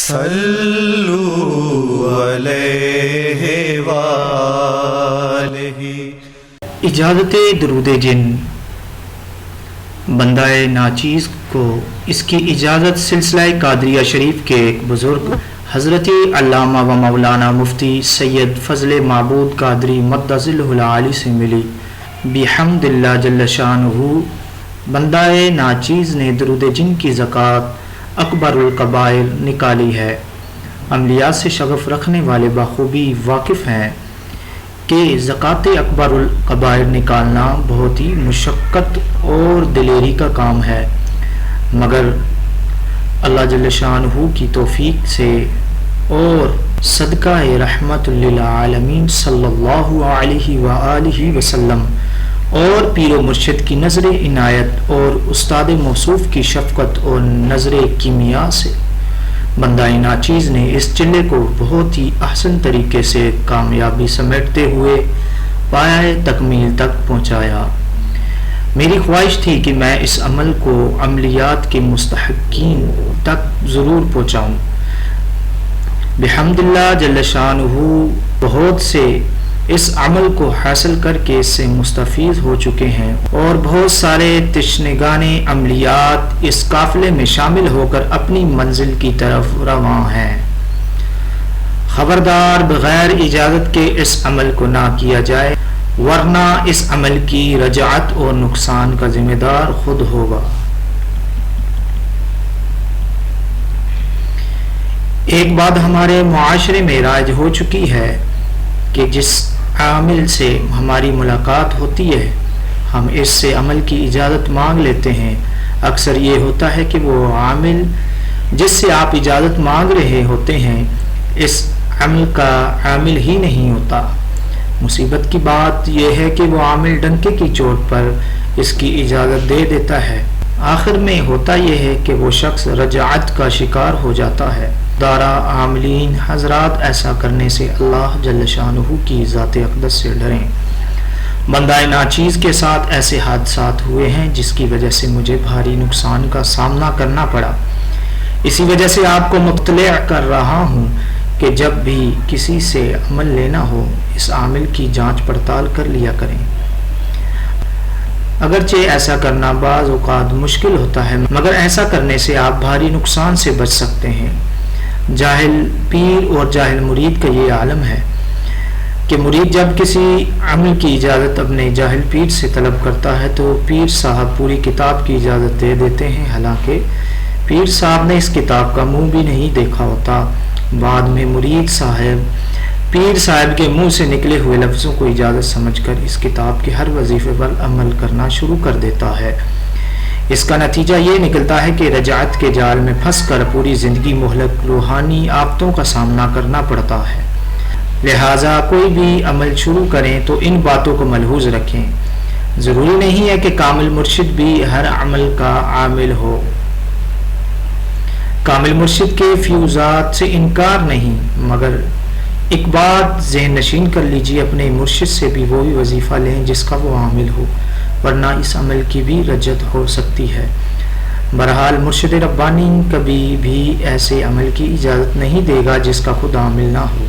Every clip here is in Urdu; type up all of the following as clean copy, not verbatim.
صلو علیہ وآلہ۔ اجازت درود جن۔ بندہ ناچیز کو اس کی اجازت سلسلہ قادریہ شریف کے ایک بزرگ حضرت علامہ و مولانا مفتی سید فضل معبود قادری مقدس العالی سے ملی بحمد اللہ جل شانہ۔ بندہ ناچیز نے درود جن کی زکوٰۃ اکبر الکبائر نکالی ہے۔ عملیات سے شغف رکھنے والے بخوبی واقف ہیں کہ زکوٰۃ اکبر الکبائر نکالنا بہت ہی مشقت اور دلیری کا کام ہے، مگر اللہ جل شانہ کی توفیق سے اور صدقہ رحمت للعالمین صلی اللہ علیہ وآلہ وسلم اور پیر و مرشد کی نظر عنایت اور استاد موصوف کی شفقت اور نظر کیمیا سے بندہ ناچیز نے اس چلے کو بہت ہی احسن طریقے سے کامیابی سمیٹتے ہوئے پایہ تکمیل تک پہنچایا۔ میری خواہش تھی کہ میں اس عمل کو عملیات کے مستحقین تک ضرور پہنچاؤں۔ بحمد اللہ جل شانہ بہت سے اس عمل کو حاصل کر کے اس سے مستفید ہو چکے ہیں اور بہت سارے تشنگان عملیات اس قافلے میں شامل ہو کر اپنی منزل کی طرف رواں ہیں۔ خبردار بغیر اجازت کے اس عمل کو نہ کیا جائے، ورنہ اس عمل کی رجعت اور نقصان کا ذمہ دار خود ہوگا۔ ایک بات ہمارے معاشرے میں رائج ہو چکی ہے کہ جس عامل سے ہماری ملاقات ہوتی ہے ہم اس سے عمل کی اجازت مانگ لیتے ہیں۔ اکثر یہ ہوتا ہے کہ وہ عامل جس سے آپ اجازت مانگ رہے ہوتے ہیں اس عمل کا عامل ہی نہیں ہوتا۔ مصیبت کی بات یہ ہے کہ وہ عامل ڈنکے کی چوٹ پر اس کی اجازت دے دیتا ہے، آخر میں ہوتا یہ ہے کہ وہ شخص رجعت کا شکار ہو جاتا ہے۔ دارا عاملین حضرات، ایسا کرنے سے اللہ جل شانہ کی ذات اقدس سے ڈریں۔ بندہ ناچیز کے ساتھ ایسے حادثات ہوئے ہیں جس کی وجہ سے مجھے بھاری نقصان کا سامنا کرنا پڑا۔ اسی وجہ سے آپ کو مطلع کر رہا ہوں کہ جب بھی کسی سے عمل لینا ہو اس عامل کی جانچ پڑتال کر لیا کریں۔ اگرچہ ایسا کرنا بعض اوقات مشکل ہوتا ہے، مگر ایسا کرنے سے آپ بھاری نقصان سے بچ سکتے ہیں۔ جاہل پیر اور جاہل مرید کا یہ عالم ہے کہ مرید جب کسی عمل کی اجازت اپنے جاہل پیر سے طلب کرتا ہے تو پیر صاحب پوری کتاب کی اجازت دے دیتے ہیں، حالانکہ پیر صاحب نے اس کتاب کا منہ بھی نہیں دیکھا ہوتا۔ بعد میں مرید صاحب پیر صاحب کے منہ سے نکلے ہوئے لفظوں کو اجازت سمجھ کر اس کتاب کے ہر وظیفے پر عمل کرنا شروع کر دیتا ہے۔ اس کا نتیجہ یہ نکلتا ہے کہ رجعت کے جال میں پھنس کر پوری زندگی مہلک روحانی آفتوں کا سامنا کرنا پڑتا ہے۔ لہٰذا کوئی بھی عمل شروع کریں تو ان باتوں کو ملحوظ رکھیں۔ ضروری نہیں ہے کہ کامل مرشد بھی ہر عمل کا عامل ہو۔ کامل مرشد کے فیوزات سے انکار نہیں، مگر ایک بات ذہن نشین کر لیجیے، اپنے مرشد سے بھی وہی وظیفہ لیں جس کا وہ عامل ہو، ورنہ اس عمل کی بھی رجعت ہو سکتی ہے۔ بہرحال مرشد ربانی کبھی بھی ایسے عمل کی اجازت نہیں دے گا جس کا خود عامل نہ ہو،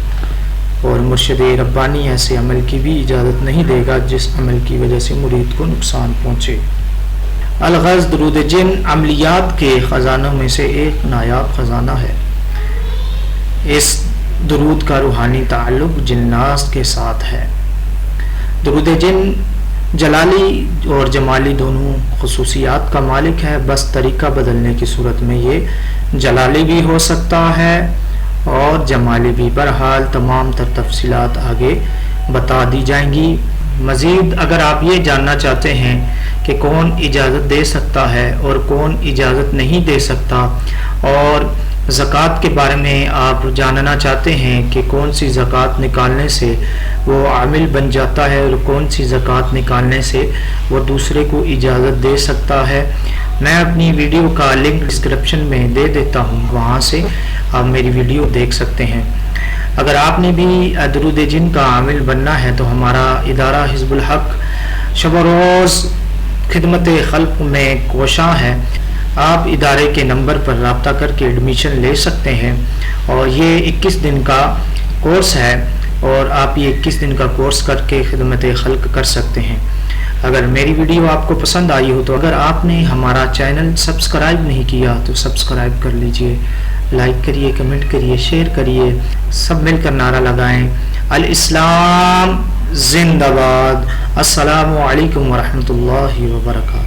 اور مرشد ربانی ایسے عمل کی بھی اجازت نہیں دے گا جس عمل کی وجہ سے مرید کو نقصان پہنچے۔ الغرض درود جن عملیات کے خزانوں میں سے ایک نایاب خزانہ ہے۔ اس درود کا روحانی تعلق جنات کے ساتھ ہے۔ درود جن جلالی اور جمالی دونوں خصوصیات کا مالک ہے، بس طریقہ بدلنے کی صورت میں یہ جلالی بھی ہو سکتا ہے اور جمالی بھی۔ بہرحال تمام تر تفصیلات آگے بتا دی جائیں گی۔ مزید اگر آپ یہ جاننا چاہتے ہیں کہ کون اجازت دے سکتا ہے اور کون اجازت نہیں دے سکتا، اور زکوٰۃ کے بارے میں آپ جاننا چاہتے ہیں کہ کون سی زکوٰۃ نکالنے سے وہ عامل بن جاتا ہے اور کون سی زکوٰۃ نکالنے سے وہ دوسرے کو اجازت دے سکتا ہے، میں اپنی ویڈیو کا لنک ڈسکرپشن میں دے دیتا ہوں، وہاں سے آپ میری ویڈیو دیکھ سکتے ہیں۔ اگر آپ نے بھی درود جن کا عامل بننا ہے تو ہمارا ادارہ حزب الحق شب و روز خدمت خلق میں کوشاں ہے۔ آپ ادارے کے نمبر پر رابطہ کر کے ایڈمیشن لے سکتے ہیں، اور یہ 21 دن کا کورس ہے، اور آپ یہ 21 دن کا کورس کر کے خدمت خلق کر سکتے ہیں۔ اگر میری ویڈیو آپ کو پسند آئی ہو تو اگر آپ نے ہمارا چینل سبسکرائب نہیں کیا تو سبسکرائب کر لیجئے، لائک کریے، کمنٹ کریے، شیئر کریے، سب مل کر نعرہ لگائیں الاسلام زندہ باد۔ السلام علیکم ورحمۃ اللہ وبرکاتہ۔